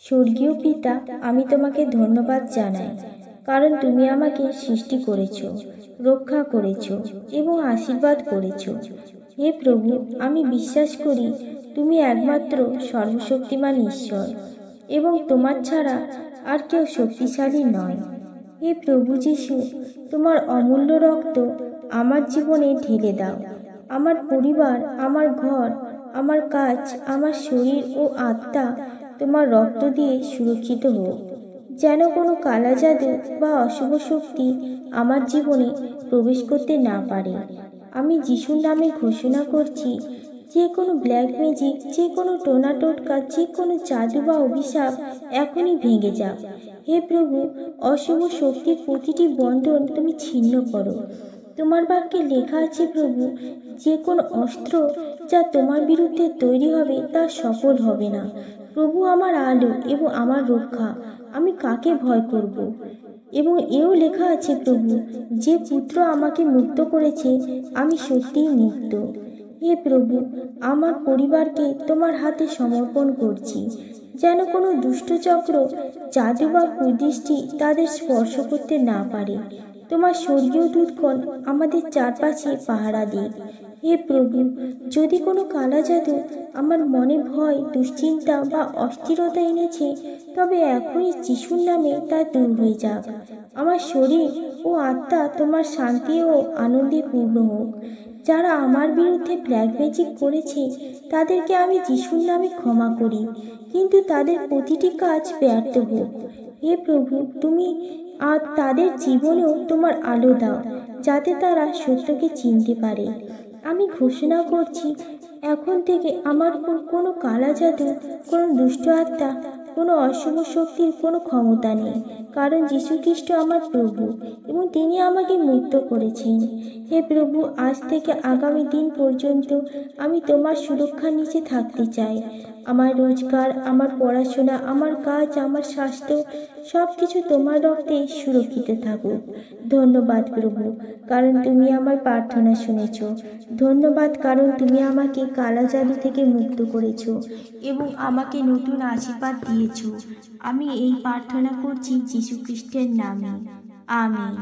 স্বর্গীয় পিতা, আমি তোমাকে ধন্যবাদ জানাই, কারণ তুমি আমাকে সৃষ্টি করেছো, রক্ষা করেছো এবং আশীর্বাদ করেছো। হে প্রভু, আমি বিশ্বাস করি তুমি একমাত্র সর্বশক্তিমান ঈশ্বর এবং তোমার ছাড়া আর কেউ শক্তিশালী নয়। হে প্রভু যিশু, তোমার অমূল্য রক্ত আমার জীবনে ঢেলে দাও। আমার পরিবার, আমার ঘর, আমার কাজ, আমার শরীর ও আত্মা তোমার রক্ত দিয়ে সুরক্ষিত হোক। যেন কোনো কালা জাদু বা অশুভ শক্তি আমার জীবনে প্রবেশ করতে না পারে। আমি যিশুর নামে ঘোষণা করছি, যে কোনো ব্ল্যাক ম্যাজিক, যে কোনো টোনা টোটকা, যে কোনো জাদু বা অভিশাপ এখনই ভেঙে যাক। হে প্রভু, অশুভ শক্তির প্রতিটি বন্ধন তুমি ছিন্ন করো। তোমার বাক্যে লেখা আছে প্রভু, যে কোনো অস্ত্র যা তোমার বিরুদ্ধে তৈরি হবে তা সফল হবে না। প্রভু আমার আলো এবং আমার রক্ষা, আমি কাকে ভয় করব? এবং এও লেখা আছে প্রভু, যে পুত্র আমাকে মুক্ত করেছে, আমি সত্যিই মুক্ত। হে প্রভু, আমার পরিবারকে তোমার হাতে সমর্পণ করছি, যেন কোনো দুষ্টচক্র, জাদু বা কুদৃষ্টি তাদের স্পর্শ করতে না পারে। তোমার স্বর্গীয় দূতগণ আমাদের চারপাশে পাহারা দিক। হে প্রভু, যদি কোনো কালা জাদু আমার মনে ভয়, দুশ্চিন্তা বা অস্থিরতা এনেছে, তবে এখনই যিশুর নামে তা দূর হয়ে যাক। আমার শরীর ও আত্মা তোমার শান্তি ও আনন্দে পূর্ণ হোক। যারা আমার বিরুদ্ধে ব্ল্যাক ম্যাজিক করেছে, তাদেরকে আমি যিশুর নামে ক্ষমা করি, কিন্তু তাদের প্রতিটি কাজ ব্যর্থ হোক। হে প্রভু, তুমি আর তাদের জীবনেও তোমার আলো দাও, যাতে তারা সত্যকে চিনতে পারে। আমি ঘোষণা করছি, এখন থেকে আমার উপর কোনো কালা জাদু, কোনো দুষ্ট আত্মা, কোনো অশুভ শক্তির কোনো ক্ষমতা নেই, কারণ যীশু খ্রিস্ট আমার প্রভু এবং তিনি আমাকে মুক্ত করেছেন। হে প্রভু, আজ থেকে আগামী দিন পর্যন্ত আমি তোমার সুরক্ষার নিচে থাকতে চাই। আমার রোজগার, আমার পড়াশোনা, আমার কাজ, আমার স্বাস্থ্য সব কিছু তোমার রক্তে সুরক্ষিত থাকুক। ধন্যবাদ প্রভু, কারণ তুমি আমার প্রার্থনা শুনেছ। ধন্যবাদ, কারণ তুমি আমাকে কালা জাদু থেকে মুক্ত করেছ এবং আমাকে নতুন আশীর্বাদ দিয়েছ। আমি এই প্রার্থনা করছি যীশু খ্রিস্টের নামে, আমেন।